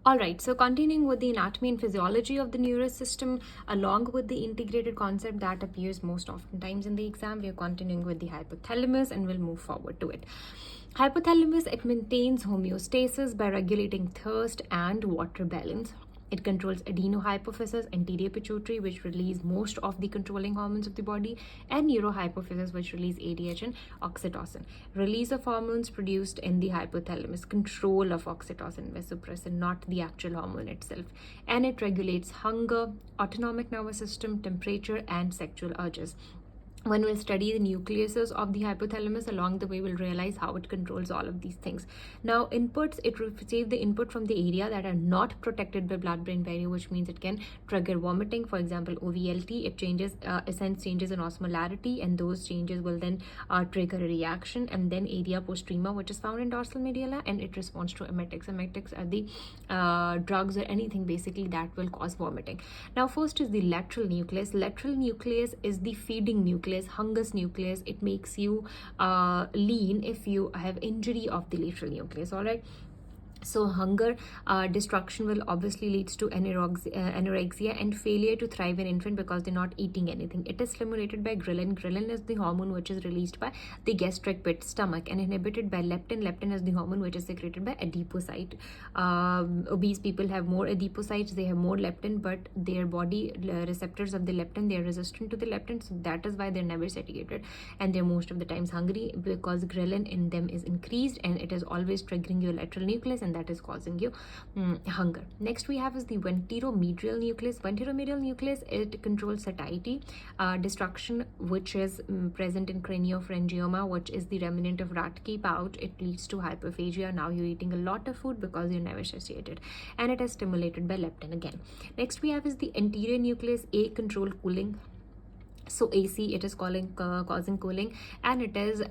Alright, so continuing with the anatomy and physiology of the nervous system, along with the integrated concept that appears most oftentimes in the exam, we are continuing with the hypothalamus and we'll move forward to it. Hypothalamus, it maintains homeostasis by regulating thirst and water balance. It controls adenohypophysis, anterior pituitary, which release most of the controlling hormones of the body, and neurohypophysis, which release ADH and oxytocin. Release of hormones produced in the hypothalamus, control of oxytocin, vasopressin, not the actual hormone itself. And it regulates hunger, autonomic nervous system, temperature, and sexual urges. When we'll study the nucleuses of the hypothalamus, along the way we'll realize how it controls all of these things. Now, inputs, it receives the input from the area that are not protected by blood-brain barrier, which means it can trigger vomiting. For example, OVLT, it sends changes in osmolarity, and those changes will then trigger a reaction. And then area postrema, which is found in dorsal medulla, and it responds to emetics. Emetics are the drugs or anything basically that will cause vomiting. Now, first is the lateral nucleus. Lateral nucleus is the feeding nucleus, Hungus nucleus. It makes you lean if you have injury of the lateral nucleus. All right. So hunger destruction will obviously leads to anorexia and failure to thrive in infant because they're not eating anything. It is stimulated by ghrelin. Ghrelin is the hormone which is released by the gastric pit, stomach, and inhibited by leptin. Leptin is the hormone which is secreted by adipocyte. Obese people have more adipocytes, they have more leptin, but their body receptors of the leptin, they are resistant to the leptin, so that is why they're never satiated and they're most of the times hungry, because ghrelin in them is increased and it is always triggering your lateral nucleus, and that is causing you hunger. Next we have is the ventromedial nucleus. Ventromedial nucleus, it controls satiety, destruction, which is present in craniopharyngioma, which is the remnant of Rattke pouch. It leads to hyperphagia. Now you're eating a lot of food because you're never satiated, and it is stimulated by leptin again. Next we have is the anterior nucleus. A, control cooling. So AC, it is causing cooling, and it is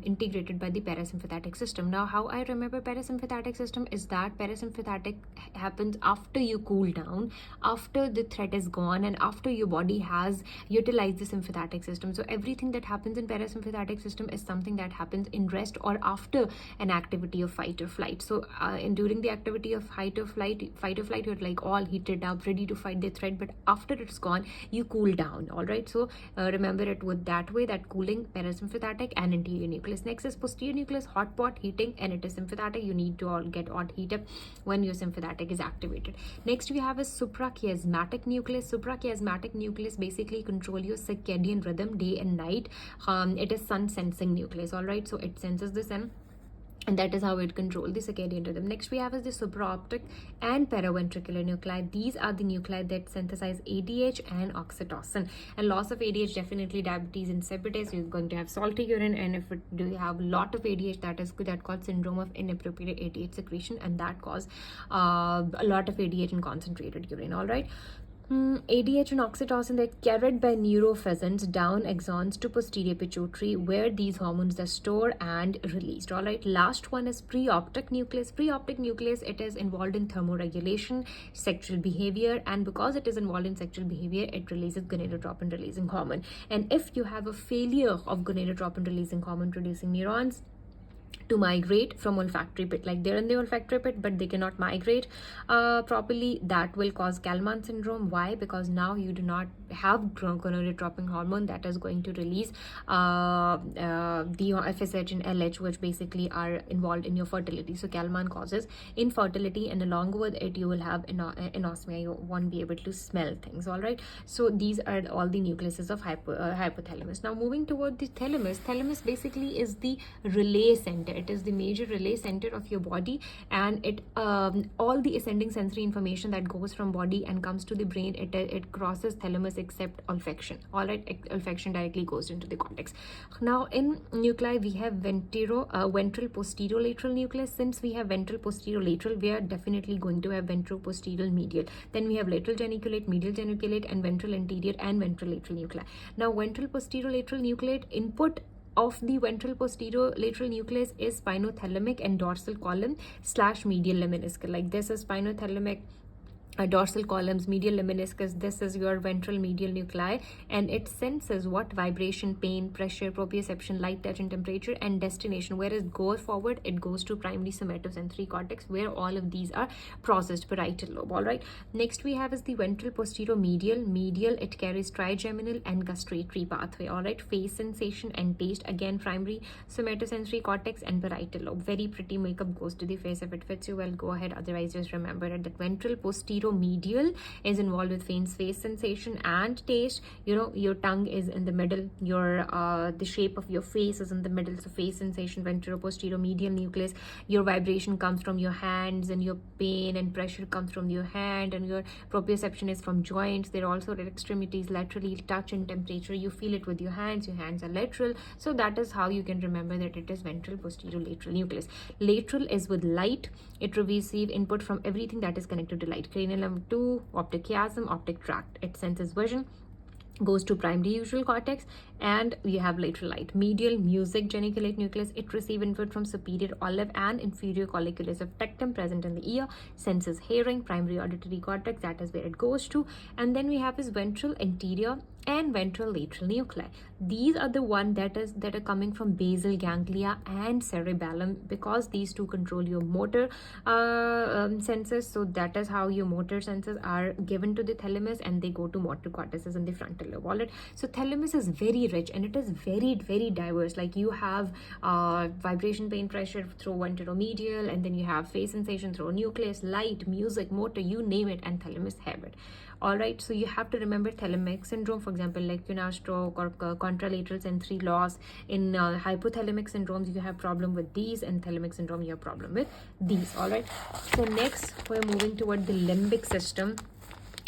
integrated by the parasympathetic system. Now, how I remember parasympathetic system is that parasympathetic happens after you cool down, after the threat is gone, and after your body has utilized the sympathetic system. So everything that happens in parasympathetic system is something that happens in rest or after an activity of fight or flight. So during the activity of fight or flight, you're like all heated up, ready to fight the threat, but after it's gone, you cool down. All right. So remember it with that way, that cooling, parasympathetic, and anterior nucleus. Next is posterior nucleus, hot pot, heating, and it is sympathetic. You need to all get hot heat up when your sympathetic is activated. Next we have a suprachiasmatic nucleus. Suprachiasmatic nucleus basically control your circadian rhythm, day and night. It is sun sensing nucleus. All right, so it senses the sun, and that is how it controls the circadian rhythm. Next we have is the supraoptic and paraventricular nuclei. These are the nuclei that synthesize ADH and oxytocin. And loss of ADH, definitely diabetes insipidus, you're going to have salty urine, and if do you have a lot of ADH, that called syndrome of inappropriate ADH secretion, and that cause a lot of ADH and concentrated urine. All right. ADH and oxytocin, they're carried by neurophysions down axons to posterior pituitary, where these hormones are stored and released. All right, last one is preoptic nucleus. Preoptic nucleus, it is involved in thermoregulation, sexual behavior, and because it is involved in sexual behavior, it releases gonadotropin releasing hormone. And if you have a failure of gonadotropin releasing hormone producing neurons to migrate from olfactory pit, like they're in the olfactory pit but they cannot migrate properly, that will cause Kallmann syndrome. Why? Because now you do not have gonadotropin hormone that is going to release the FSH and LH, which basically are involved in your fertility. So Kallmann causes infertility, and along with it you will have anosmia. You won't be able to smell things. All right, so these are all the nucleuses of hypothalamus. Now moving toward the thalamus. Thalamus basically is the relay center. It is the major relay center of your body, and it all the ascending sensory information that goes from body and comes to the brain, it crosses thalamus except olfaction. All right, olfaction directly goes into the cortex. Now in nuclei we have ventral posterolateral nucleus. Since we have ventral posterolateral, we are definitely going to have ventral posterior medial. Then we have lateral geniculate, medial geniculate, and ventral anterior and ventral lateral nuclei. Now ventral posterolateral nucleate, input of the ventral posterolateral nucleus is spinothalamic and dorsal column / medial lemniscal. Like this is spinothalamic dorsal columns, medial lemniscus. This is your ventral medial nuclei, and it senses what vibration, pain, pressure, proprioception, light, touch, and temperature, and destination. Where it goes forward, it goes to primary somatosensory cortex, where all of these are processed. Parietal lobe. All right. Next we have is the ventral posterior medial. Medial, it carries trigeminal and gustatory pathway. All right. Face sensation and taste, again primary somatosensory cortex and parietal lobe. Very pretty makeup goes to the face. If it fits you well, go ahead. Otherwise, just remember that ventral posterior medial is involved with face sensation and taste. You know, your tongue is in the middle, your the shape of your face is in the middle, so face sensation, ventral posterior medial nucleus. Your vibration comes from your hands, and your pain and pressure comes from your hand, and your proprioception is from joints. They're also at extremities, laterally, touch and temperature. You feel it with your hands are lateral. So that is how you can remember that it is ventral posterior lateral nucleus. Lateral is with light. It receives input from everything that is connected to light. Cranial number 2, optic chiasm, optic tract. It senses vision, goes to primary usual cortex, and you have lateral light. Medial, music, geniculate nucleus. It receives input from superior olive and inferior colliculus of tectum present in the ear, senses hearing, primary auditory cortex, that is where it goes to. And then we have his ventral anterior and ventral lateral nuclei. These are the one that are coming from basal ganglia and cerebellum, because these two control your motor senses. So that is how your motor senses are given to the thalamus, and they go to motor cortices in the frontal lobe. All right. So thalamus is very rich, and it is very, very diverse. Like you have vibration, pain, pressure through ventromedial, and then you have face sensation through nucleus, light, music, motor, you name it, and thalamus have it. All right, so you have to remember thalamic syndrome, for example, like Cunard stroke or contralateral sensory loss. In hypothalamic syndromes, you have problem with these, and thalamic syndrome, you have problem with these. All right, so next we're moving toward the limbic system.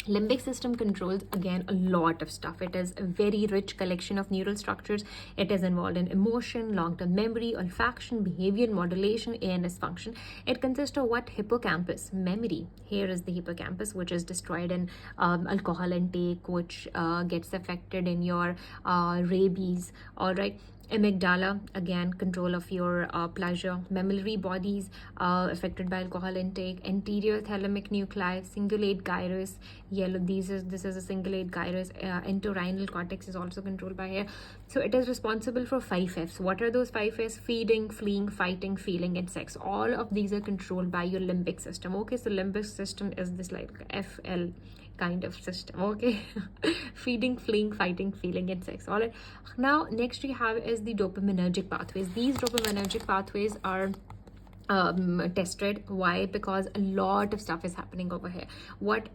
Limbic system controls, again, a lot of stuff. It is a very rich collection of neural structures. It is involved in emotion, long-term memory, olfaction, behavior modulation, ANS function. It consists of what? Hippocampus, memory. Here is the hippocampus, which is destroyed in alcohol intake, which gets affected in your rabies. All right. Amygdala, again, control of your pleasure. Mammillary bodies affected by alcohol intake. Anterior thalamic nuclei, cingulate gyrus, yellow. This is a cingulate gyrus. Entorhinal cortex is also controlled by here. So it is responsible for 5 F's. What are those 5 F's? Feeding, fleeing, fighting, feeling, and sex. All of these are controlled by your limbic system. Okay, so limbic system is this like FL kind of system. Okay. Feeding, fleeing, fighting, feeling, and sex. All right. Now next we have is the dopaminergic pathways. These dopaminergic pathways are tested. Why? Because a lot of stuff is happening over here. What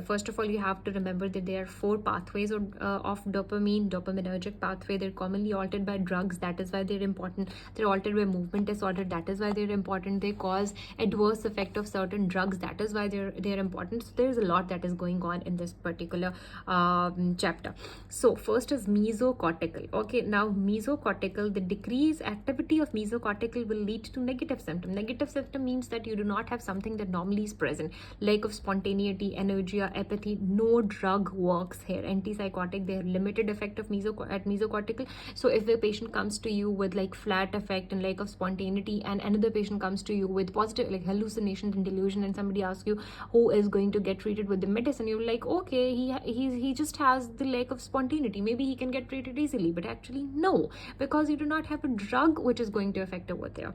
first of all, you have to remember that there are 4 pathways of dopaminergic pathway. They're commonly altered by drugs, that is why they're important. They're altered by movement disorder, that is why they're important. They cause adverse effect of certain drugs, that is why they're important. So there's a lot that is going on in this particular chapter. So first is mesocortical. Okay, now mesocortical, the decreased activity of mesocortical will lead to negative symptoms. Negative symptom means that you do not have something that normally is present. Lack of spontaneity, energy, apathy. No drug works here. Antipsychotic, they have limited effect of mesocortical. So if a patient comes to you with like flat affect and lack of spontaneity, and another patient comes to you with positive like hallucinations and delusion, and somebody asks you who is going to get treated with the medicine, you're like, okay, he just has the lack of spontaneity, maybe he can get treated easily. But actually no, because you do not have a drug which is going to affect over there.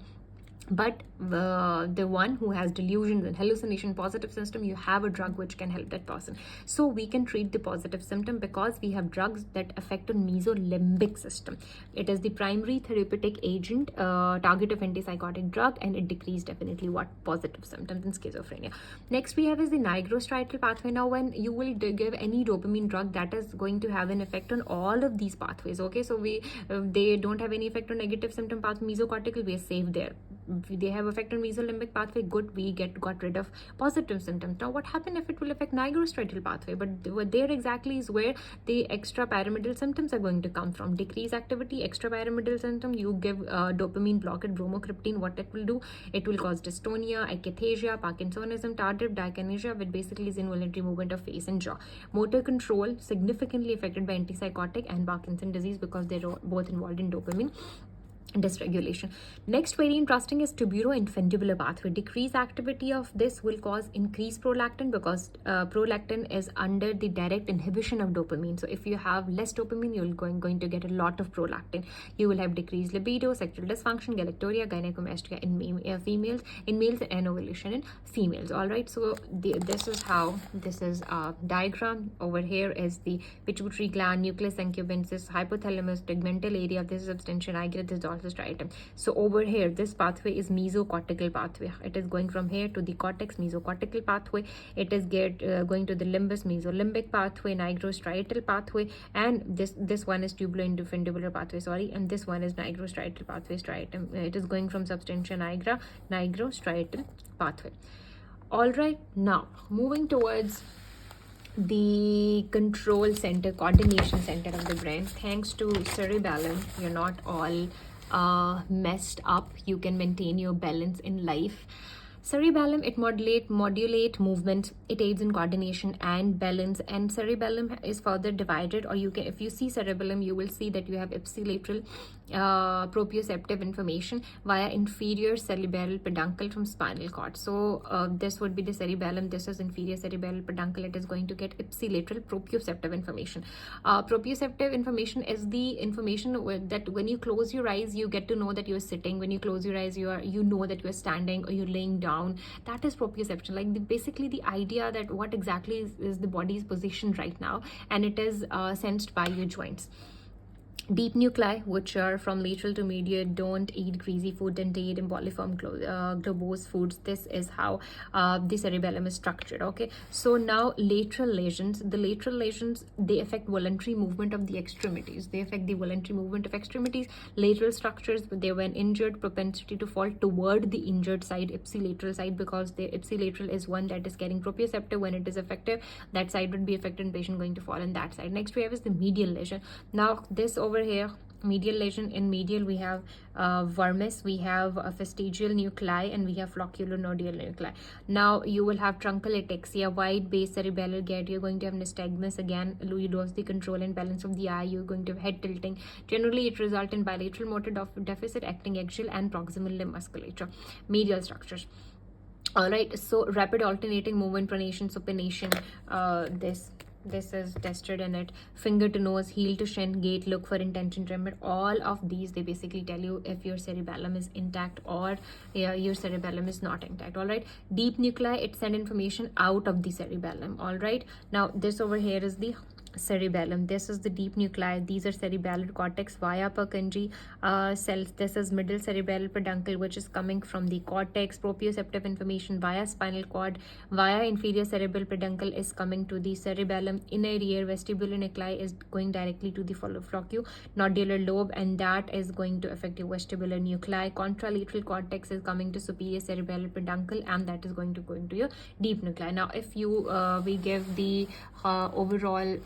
But the one who has delusions and hallucination, positive symptom, you have a drug which can help that person. So we can treat the positive symptom because we have drugs that affect the mesolimbic system. It is the primary therapeutic agent, target of antipsychotic drug, and it decreases definitely what? Positive symptoms in schizophrenia. Next we have is the nigrostriatal pathway. Now when you will give any dopamine drug, that is going to have an effect on all of these pathways. Okay, so they don't have any effect on negative symptom pathway, mesocortical, we are safe there. They have effect on mesolimbic pathway, good, we got rid of positive symptoms. Now what happens if it will affect nigrostriatal pathway? But there exactly is where the extrapyramidal symptoms are going to come from. Decreased activity, extrapyramidal symptom, you give dopamine blockade, bromocriptine. What it will do? It will cause dystonia, akathisia, Parkinsonism, tardive dyskinesia, which basically is involuntary movement of face and jaw. Motor control significantly affected by antipsychotic and Parkinson disease because they're both involved in dopamine. dysregulation. Next, very interesting, is tuberoinfundibular pathway. Decreased activity of this will cause increased prolactin, because prolactin is under the direct inhibition of dopamine. So if you have less dopamine, you're going to get a lot of prolactin. You will have decreased libido, sexual dysfunction, galactoria, gynecomastia in females, in males, and ovulation in females. All right, so this is how, this is a diagram. Over here is the pituitary gland, nucleus accumbens, hypothalamus, tegmental area. This is substantia nigra, this is also striatum. So over here, this pathway is mesocortical pathway. It is going from here to the cortex, mesocortical pathway. It is going to the limbus, mesolimbic pathway, nigrostriatal pathway, and this one is tuberoinfundibular pathway, sorry, and this one is nigrostriatal pathway, striatum. It is going from substantia nigra, nigrostriatal pathway. All right, now moving towards the control center, coordination center of the brain. Thanks to cerebellum, you're not all messed up. You can maintain your balance in life. Cerebellum, it modulate movement. It aids in coordination and balance. And cerebellum is further divided, or you can, if you see cerebellum, you will see that you have ipsilateral proprioceptive information via inferior cerebral peduncle from spinal cord. So this would be the cerebellum. This is inferior cerebral peduncle. It is going to get ipsilateral proprioceptive information. Proprioceptive information is the information that when you close your eyes, you get to know that you're sitting. When you close your eyes, you know that you're standing or you're laying down. That is proprioception, like basically the idea that what exactly is the body's position right now, and it is sensed by your joints. Deep nuclei, which are from lateral to medial, don't eat greasy food, dentate and boliform globose foods. This is how the cerebellum is structured. Okay, so now lateral lesions. The lateral lesions, they affect voluntary movement of the extremities. They affect the voluntary movement of extremities. Lateral structures, they, when injured, propensity to fall toward the injured side, ipsilateral side, because the ipsilateral is one that is carrying proprioceptive. When it is effective, that side would be affected and patient going to fall in that side. Next we have is the medial lesion. Now this over here, medial lesion. In medial we have vermis, we have a vestigial nuclei, and we have flocculonodular nuclei. Now you will have truncal ataxia, wide base cerebellar gait. You're going to have nystagmus. Again, you lose the control and balance of the eye. You're going to have head tilting. Generally it results in bilateral motor deficit, acting axial, and proximal limb musculature. Medial structures. All right, so rapid alternating movement, pronation, supination, this is tested in it. Finger to nose, heel to shin, gait, look for intention tremor. All of these, they basically tell you if your cerebellum is intact or your cerebellum is not intact. All right, deep nuclei, it send information out of the cerebellum. All right, now this over here is the cerebellum. This is the deep nuclei. These are cerebellar cortex via Purkinje cells. This is middle cerebral peduncle, which is coming from the cortex. Proprioceptive information via spinal cord, via inferior cerebral peduncle is coming to the cerebellum. Inner ear vestibular nuclei is going directly to the flocculonodular lobe, and that is going to affect your vestibular nuclei. Contralateral cortex is coming to superior cerebral peduncle, and that is going to go into your deep nuclei. Now if you we give the overall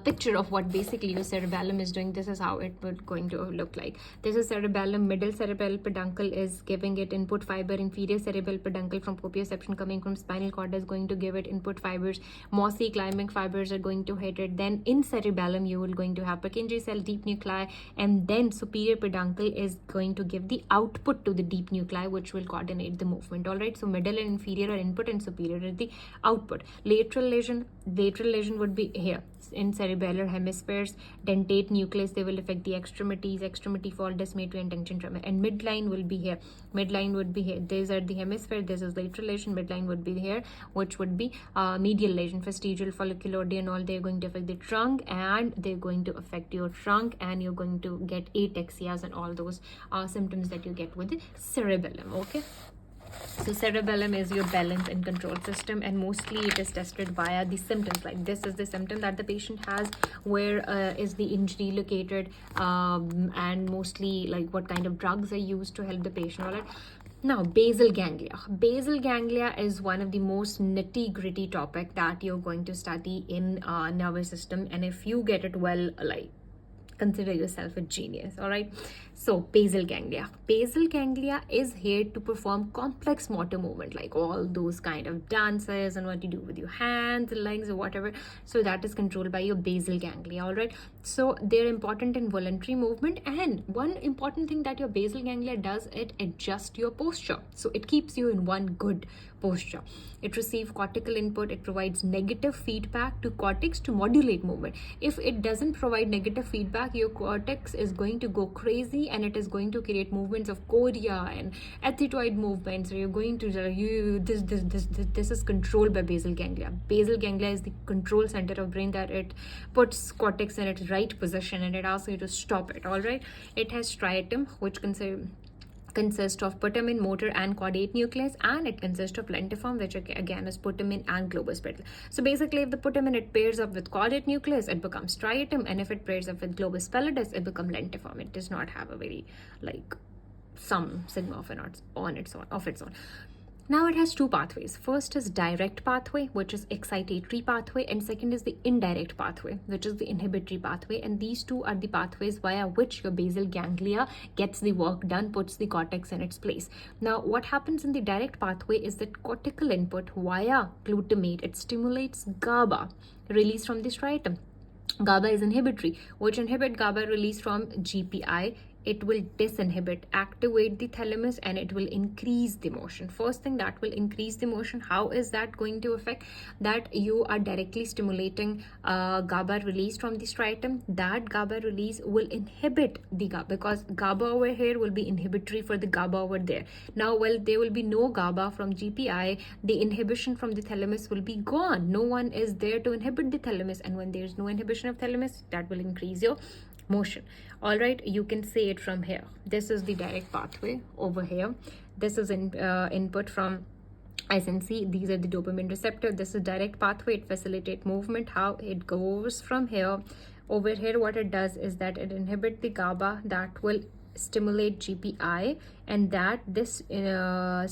picture of what basically your cerebellum is doing, this is how it would going to look like. This is cerebellum. Middle cerebral peduncle is giving it input fiber. Inferior cerebral peduncle from proprioception coming from spinal cord is going to give it input fibers. Mossy climbing fibers are going to hit it. Then in cerebellum you will going to have Purkinje cell, deep nuclei, and then superior peduncle is going to give the output to the deep nuclei, which will coordinate the movement. All right, so middle and inferior are input and superior are the output. Lateral lesion would be here in cerebellar hemispheres. Dentate nucleus, they will affect the extremities, extremity fall, dystonia, and tension tremor. And midline will be here. Midline would be here. These are the hemisphere. This is lateral lesion. Midline would be here, which would be medial lesion, vestigial, folliculonodular, and all. They're going to affect the trunk, and they're going to affect your trunk, and you're going to get ataxias and all those symptoms that you get with the cerebellum. Okay. So cerebellum is your balance and control system, and mostly it is tested via the symptoms. Like this is the symptom that the patient has, where is the injury located, and mostly like what kind of drugs are used to help the patient. All right. Now, basal ganglia. Basal ganglia is one of the most nitty-gritty topic that you're going to study in nervous system, and if you get it well, like, consider yourself a genius. All right, So basal ganglia. Basal ganglia is here to perform complex motor movement, like all those kind of dances and what you do with your hands, legs, or whatever. So that is controlled by your basal ganglia. All right. So they're important in voluntary movement, and one important thing that your basal ganglia does, it adjusts your posture. So it keeps you in one good posture. It receives cortical input. It provides negative feedback to cortex to modulate movement. If it doesn't provide negative feedback, your cortex is going to go crazy, and it is going to create movements of chorea and ethetoid movements. So you're going to this is controlled by basal ganglia. Basal ganglia is the control center of brain, that it puts cortex in its right position, and it asks you to stop it. All right. It has striatum, which consists of putamen, motor, and caudate nucleus, and it consists of lentiform, which again is putamen and globus petal. So basically, if the putamen it pairs up with caudate nucleus, it becomes striatum, and if it pairs up with globus pallidus, it becomes lentiform. It does not have a very some sigma of its own. Now it has two pathways. First is direct pathway, which is excitatory pathway, and second is the indirect pathway, which is the inhibitory pathway. And these two are the pathways via which your basal ganglia gets the work done, puts the cortex in its place. Now what happens in the direct pathway is that cortical input via glutamate, it stimulates GABA released from the striatum. GABA is inhibitory, which inhibit GABA release from GPI. It will disinhibit, activate the thalamus, and it will increase the motion. First thing, that will increase the motion. How is that going to affect? That you are directly stimulating GABA release from the striatum. That GABA release will inhibit the GABA, because GABA over here will be inhibitory for the GABA over there. Now, well, there will be no GABA from GPI. The inhibition from the thalamus will be gone. No one is there to inhibit the thalamus, and when there is no inhibition of thalamus, that will increase your motion. All right, you can say it from here. This is the direct pathway over here. This is input from SNC. These are the dopamine receptor. This is direct pathway. It facilitates movement. How it goes from here over here, what it does is that it inhibits the GABA that will stimulate GPI, and that this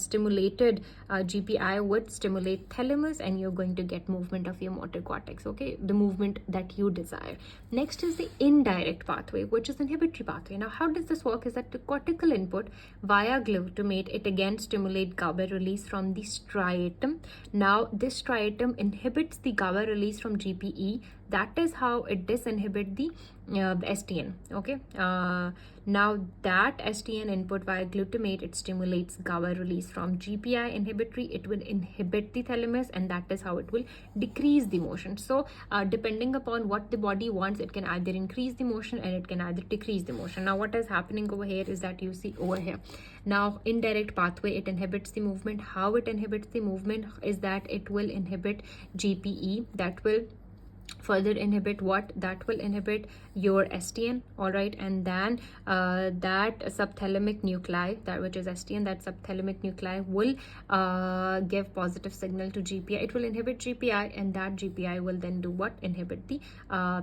stimulated GPI would stimulate thalamus, and you're going to get movement of your motor cortex, okay, the movement that you desire. Next is the indirect pathway, which is inhibitory pathway. Now how does this work is that the cortical input via glutamate, it again stimulate GABA release from the striatum. Now this striatum inhibits the GABA release from GPE. That is how it disinhibit the STN, okay. Now that STN input via glutamate, it stimulates GABA release from GPI inhibitory. It will inhibit the thalamus, and that is how it will decrease the motion. So depending upon what the body wants, it can either increase the motion and it can either decrease the motion. Now what is happening over here is that you see over here, now indirect pathway, it inhibits the movement. How it inhibits the movement is that it will inhibit GPE. That will further inhibit what? That will inhibit your STN, all right, and then that subthalamic nuclei, that which is STN, that subthalamic nuclei will give positive signal to GPI. It will inhibit GPI, and that GPI will then do what? Inhibit the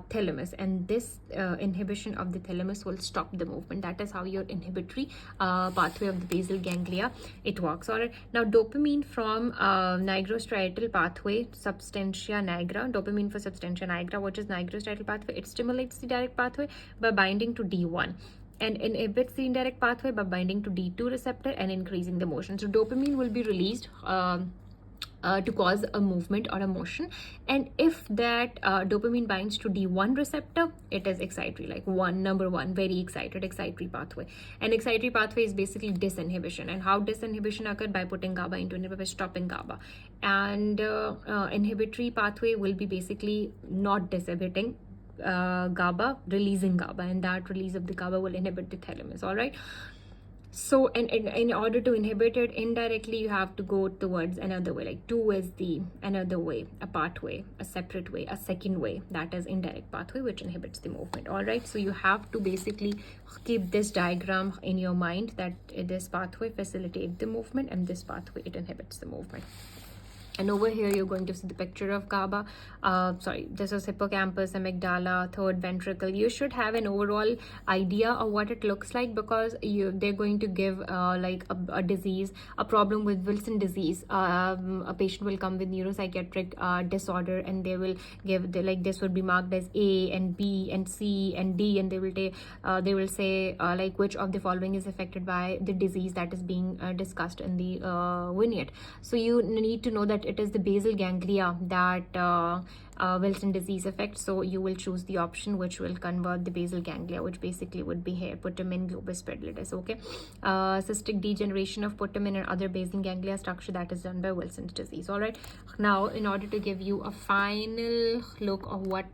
thalamus, and this inhibition of the thalamus will stop the movement. That is how your inhibitory pathway of the basal ganglia it works. All right, now dopamine from nigrostriatal pathway, substantia nigra, dopamine for substantia nigra, which is nigrostriatal pathway, it stimulates the direct pathway by binding to D1 and inhibits the indirect pathway by binding to D2 receptor and increasing the motion. So dopamine will be released to cause a movement or a motion, and if that dopamine binds to D1 receptor, it is excitatory, like number one, very excited, excitatory pathway. And excitatory pathway is basically disinhibition. And how disinhibition occurs? By putting GABA into inhibitor, by stopping GABA. And inhibitory pathway will be basically not disinhibiting GABA, releasing GABA, and that release of the GABA will inhibit the thalamus. All right. So in order to inhibit it indirectly, you have to go towards another way. Like 2 is the another way, a pathway, a separate way, a second way, that is indirect pathway, which inhibits the movement. All right, so you have to basically keep this diagram in your mind, that this pathway facilitates the movement and this pathway it inhibits the movement. And over here, you're going to see the picture of GABA. This is hippocampus, amygdala, third ventricle. You should have an overall idea of what it looks like, because they're going to give like a disease, a problem with Wilson disease. A patient will come with neuropsychiatric disorder, and they will give like this would be marked as A and B and C and D, and they will say like which of the following is affected by the disease that is being discussed in the vignette. So you need to know that it is the basal ganglia that Wilson disease affects. So you will choose the option which will convert the basal ganglia, which basically would be here, putamen globus pallidus. Okay, cystic degeneration of putamen and other basal ganglia structure that is done by Wilson's disease. All right, now in order to give you a final look of what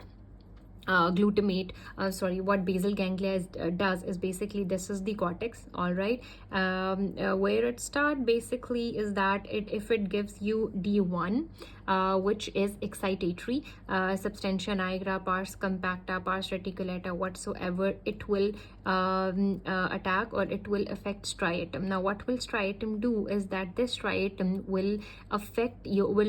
what basal ganglia does is basically, this is the cortex. All right, where it start basically is that if it gives you D1, which is excitatory, substantia nigra, pars compacta, pars reticulata, whatsoever, it will attack or it will affect striatum. Now what will striatum do is that this striatum will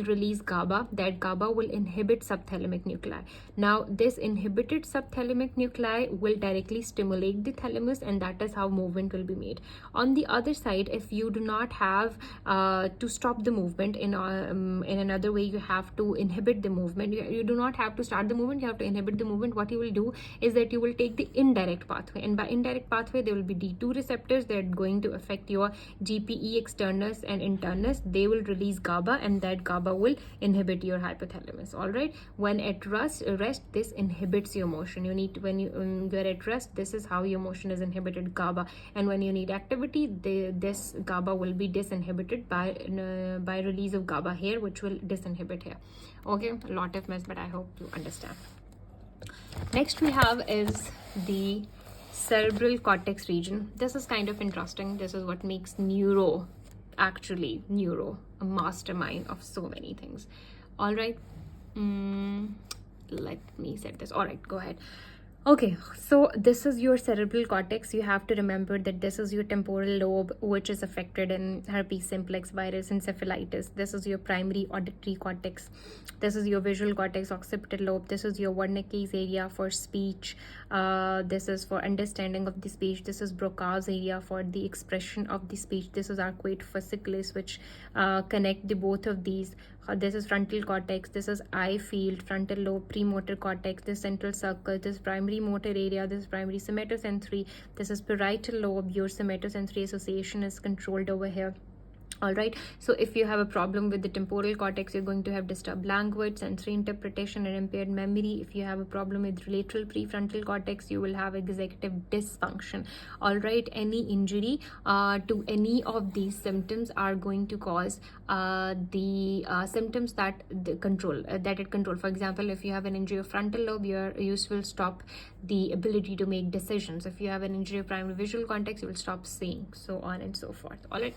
release GABA. That GABA will inhibit subthalamic nuclei. Now this inhibited subthalamic nuclei will directly stimulate the thalamus, and that is how movement will be made. On the other side, if you do not have to stop the movement in another way, you have to inhibit the movement. You do not have to start the movement, you have to inhibit the movement. What you will do is that you will take the indirect pathway, and by indirect pathway there will be D2 receptors that are going to affect your GPE externus and internus. They will release GABA, and that GABA will inhibit your hypothalamus. All right, when at rest this inhibits your motion. You need to, when you're at rest, this is how your motion is inhibited, GABA, and when you need activity, this GABA will be disinhibited by release of GABA here, which will disinhibit here. Okay, a lot of mess, but I hope you understand. Next we have is the cerebral cortex region. This is kind of interesting. This is what makes neuro a mastermind of so many things. All right, let me set this. All right, go ahead. Okay, so this is your cerebral cortex. You have to remember that this is your temporal lobe, which is affected in herpes simplex virus, encephalitis. This is your primary auditory cortex. This is your visual cortex, occipital lobe. This is your Wernicke's area for speech. This is for understanding of the speech. This is Broca's area for the expression of the speech. This is arcuate fasciculus, which connect the both of these. This is frontal cortex, this is eye field, frontal lobe, premotor cortex, this central circle, this primary motor area, this primary somatosensory, this is parietal lobe. Your somatosensory association is controlled over here. All right, so if you have a problem with the temporal cortex, you're going to have disturbed language, sensory interpretation, and impaired memory. If you have a problem with lateral prefrontal cortex, you will have executive dysfunction. All right, any injury to any of these symptoms are going to cause the symptoms that it control. For example, if you have an injury of frontal lobe, your use will stop the ability to make decisions. If you have an injury of primary visual cortex, you will stop seeing, so on and so forth. All right,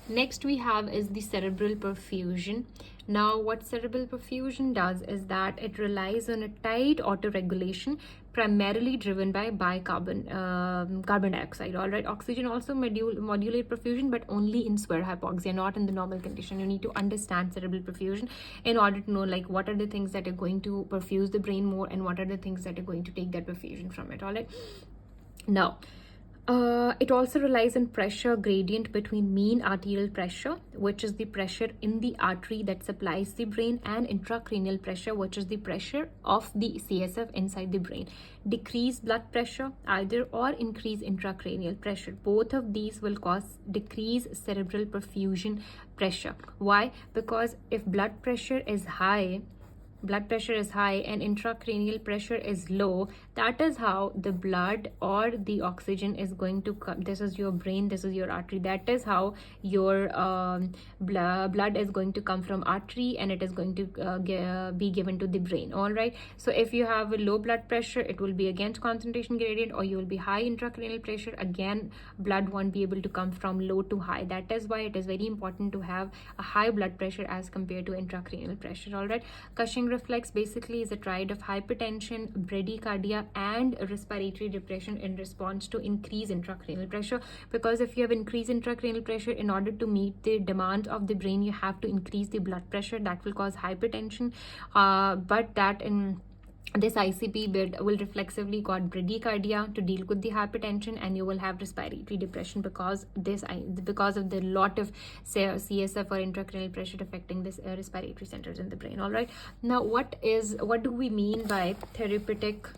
next we have is the cerebral perfusion. Now what cerebral perfusion does is that it relies on a tight autoregulation, primarily driven by carbon dioxide. All right, oxygen also modulate perfusion, but only in severe hypoxia, not in the normal condition. You need to understand cerebral perfusion in order to know like what are the things that are going to perfuse the brain more, and what are the things that are going to take that perfusion from it. All right, now it also relies on pressure gradient between mean arterial pressure, which is the pressure in the artery that supplies the brain, and intracranial pressure, which is the pressure of the CSF inside the brain. Decrease blood pressure either or increase intracranial pressure. Both of these will cause decrease cerebral perfusion pressure. Why? Because if blood pressure is high and intracranial pressure is low, that is how the blood or the oxygen is going to come. This is your brain, this is your artery. That is how your blood is going to come from artery, and it is going to be given to the brain. All right, so if you have a low blood pressure, it will be against concentration gradient, or you will be high intracranial pressure. Again, blood won't be able to come from low to high. That is why it is very important to have a high blood pressure as compared to intracranial pressure. All right, Cushing reflex basically is a triad of hypertension, bradycardia, and respiratory depression in response to increased intracranial pressure. Because if you have increased intracranial pressure, in order to meet the demands of the brain, you have to increase the blood pressure. That will cause hypertension, but that in this ICP bed will reflexively cause bradycardia to deal with the hypertension, and you will have respiratory depression because of the lot of CSF or intracranial pressure affecting this respiratory centers in the brain. All right. Now, what do we mean by therapeutic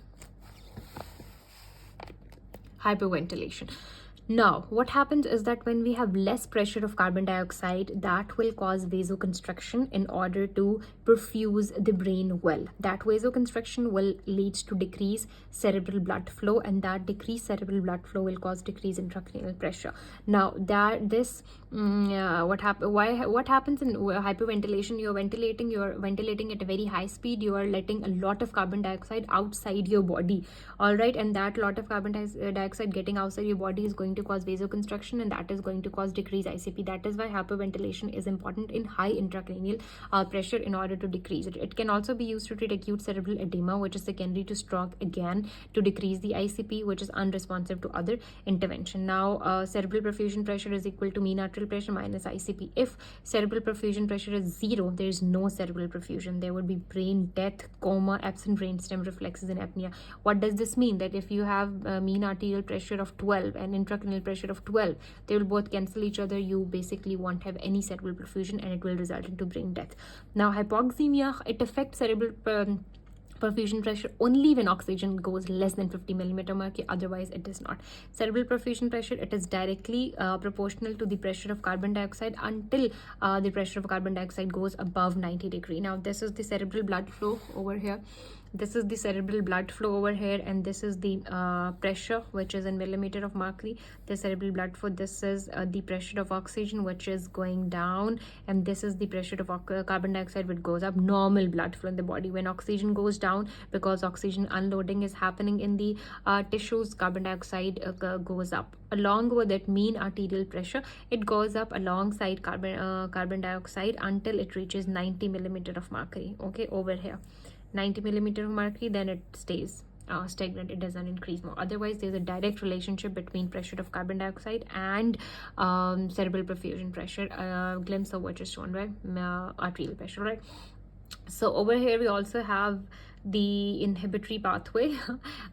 hyperventilation? Now, what happens is that when we have less pressure of carbon dioxide, that will cause vasoconstriction in order to perfuse the brain well. That vasoconstriction will lead to decreased cerebral blood flow, and that decreased cerebral blood flow will cause decreased intracranial pressure. Now, what happens in hyperventilation? You're ventilating at a very high speed. You are letting a lot of carbon dioxide outside your body. All right, and that lot of carbon dioxide getting outside your body is going to cause vasoconstriction, and that is going to cause decreased ICP. That is why hyperventilation is important in high intracranial pressure in order to decrease it. It can also be used to treat acute cerebral edema, which is secondary to stroke, again to decrease the ICP, which is unresponsive to other intervention. Now, cerebral perfusion pressure is equal to mean arterial pressure minus ICP. If cerebral perfusion pressure is 0, there is no cerebral perfusion. There would be brain death, coma, absent brainstem reflexes, and apnea. What does this mean? That if you have mean arterial pressure of 12 and intracranial pressure of 12, they will both cancel each other. You basically won't have any cerebral perfusion, and it will result into brain death. Now, hypoxemia, it affects cerebral perfusion pressure only when oxygen goes less than 50 millimeter mercury. Otherwise, it is not. Cerebral perfusion pressure, it is directly proportional to the pressure of carbon dioxide until the pressure of carbon dioxide goes above 90 degree. Now, this is the cerebral blood flow over here. This is the cerebral blood flow over here, and this is the pressure, which is in millimeter of mercury. The cerebral blood flow, this is the pressure of oxygen, which is going down, and this is the pressure of carbon dioxide, which goes up. Normal blood flow in the body. When oxygen goes down, because oxygen unloading is happening in the tissues, carbon dioxide goes up. Along with it, mean arterial pressure, it goes up alongside carbon dioxide until it reaches 90 millimeter of mercury. Okay, over here. 90 millimeter of mercury, then it stays stagnant. It doesn't increase more. Otherwise, there's a direct relationship between pressure of carbon dioxide and cerebral perfusion pressure, glimpse of which is shown by arterial pressure, right? So over here we also have the inhibitory pathway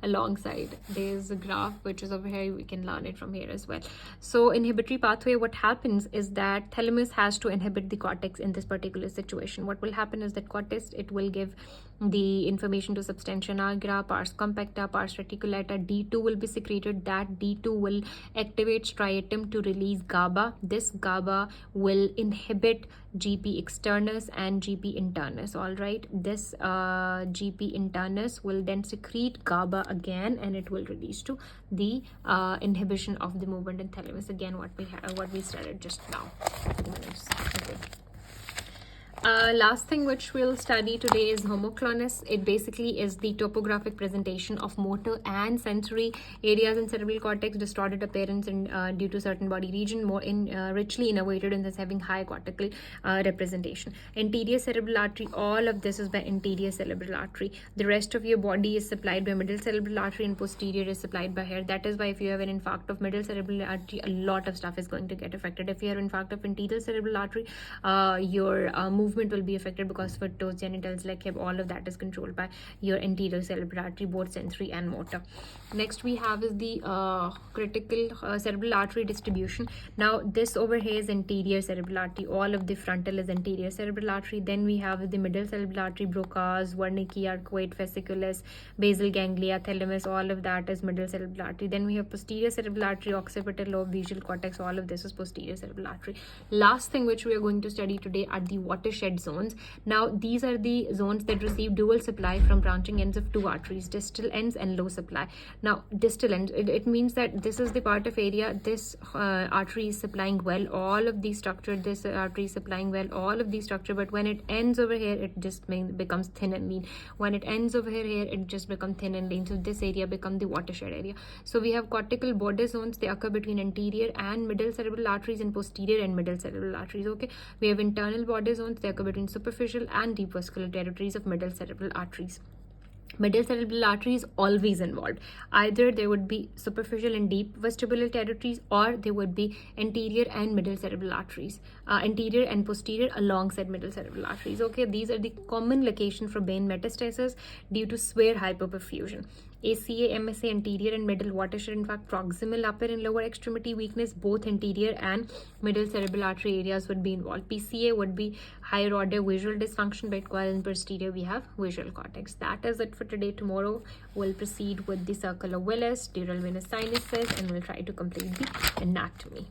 alongside. There's a graph which is over here. We can learn it from here as well. So inhibitory pathway, what happens is that thalamus has to inhibit the cortex in this particular situation. What will happen is that cortex, it will give the information to substantia nigra, pars compacta, pars reticulata. D2 will be secreted. That D2 will activate striatum to release GABA. This GABA will inhibit GP externus and GP internus. All right, this GP internus will then secrete GABA again, and it will release to the inhibition of the movement in thalamus. Again, what we started just now. Okay. Last thing which we'll study today is homoclonus. It basically is the topographic presentation of motor and sensory areas in cerebral cortex, distorted appearance and due to certain body region, more richly innervated and thus having high cortical representation. Anterior cerebral artery, all of this is by anterior cerebral artery. The rest of your body is supplied by middle cerebral artery, and posterior is supplied by here. That is why if you have an infarct of middle cerebral artery, a lot of stuff is going to get affected. If you have infarct of anterior cerebral artery, your movement will be affected, because for toes, genitals, leg, hip, all of that is controlled by your anterior cerebral artery, both sensory and motor. Next we have is the critical cerebral artery distribution. Now this over here is anterior cerebral artery. All of the frontal is anterior cerebral artery. Then we have the middle cerebral artery, Broca's, Wernicke, arcuate, fasciculus, basal ganglia, thalamus, all of that is middle cerebral artery. Then we have posterior cerebral artery, occipital lobe, visual cortex, all of this is posterior cerebral artery. Last thing which we are going to study today are the watershed zones. Now these are the zones that receive dual supply from branching ends of two arteries, distal ends and low supply. Now distal ends, it means that this is the part of area, this artery is supplying well, all of the structure, this artery is supplying well, all of the structure, but when it ends over here, it just becomes thin and lean. When it ends over here, it just becomes thin and lean. So this area becomes the watershed area. So we have cortical border zones. They occur between anterior and middle cerebral arteries and posterior and middle cerebral arteries. Okay, we have internal border zones. They occur between superficial and deep vascular territories of middle cerebral arteries. Middle cerebral artery is always involved. Either there would be superficial and deep vestibular territories, or there would be anterior and middle cerebral arteries, anterior and posterior alongside middle cerebral arteries. Okay, these are the common location for brain metastasis due to severe hypoperfusion. ACA, MSA, anterior and middle watershed, in fact, proximal upper and lower extremity weakness, both anterior and middle cerebral artery areas would be involved. PCA would be higher order visual dysfunction, but while in posterior we have visual cortex. That is it for today. Tomorrow we'll proceed with the circle of Willis, dural venous sinuses, and we'll try to complete the anatomy.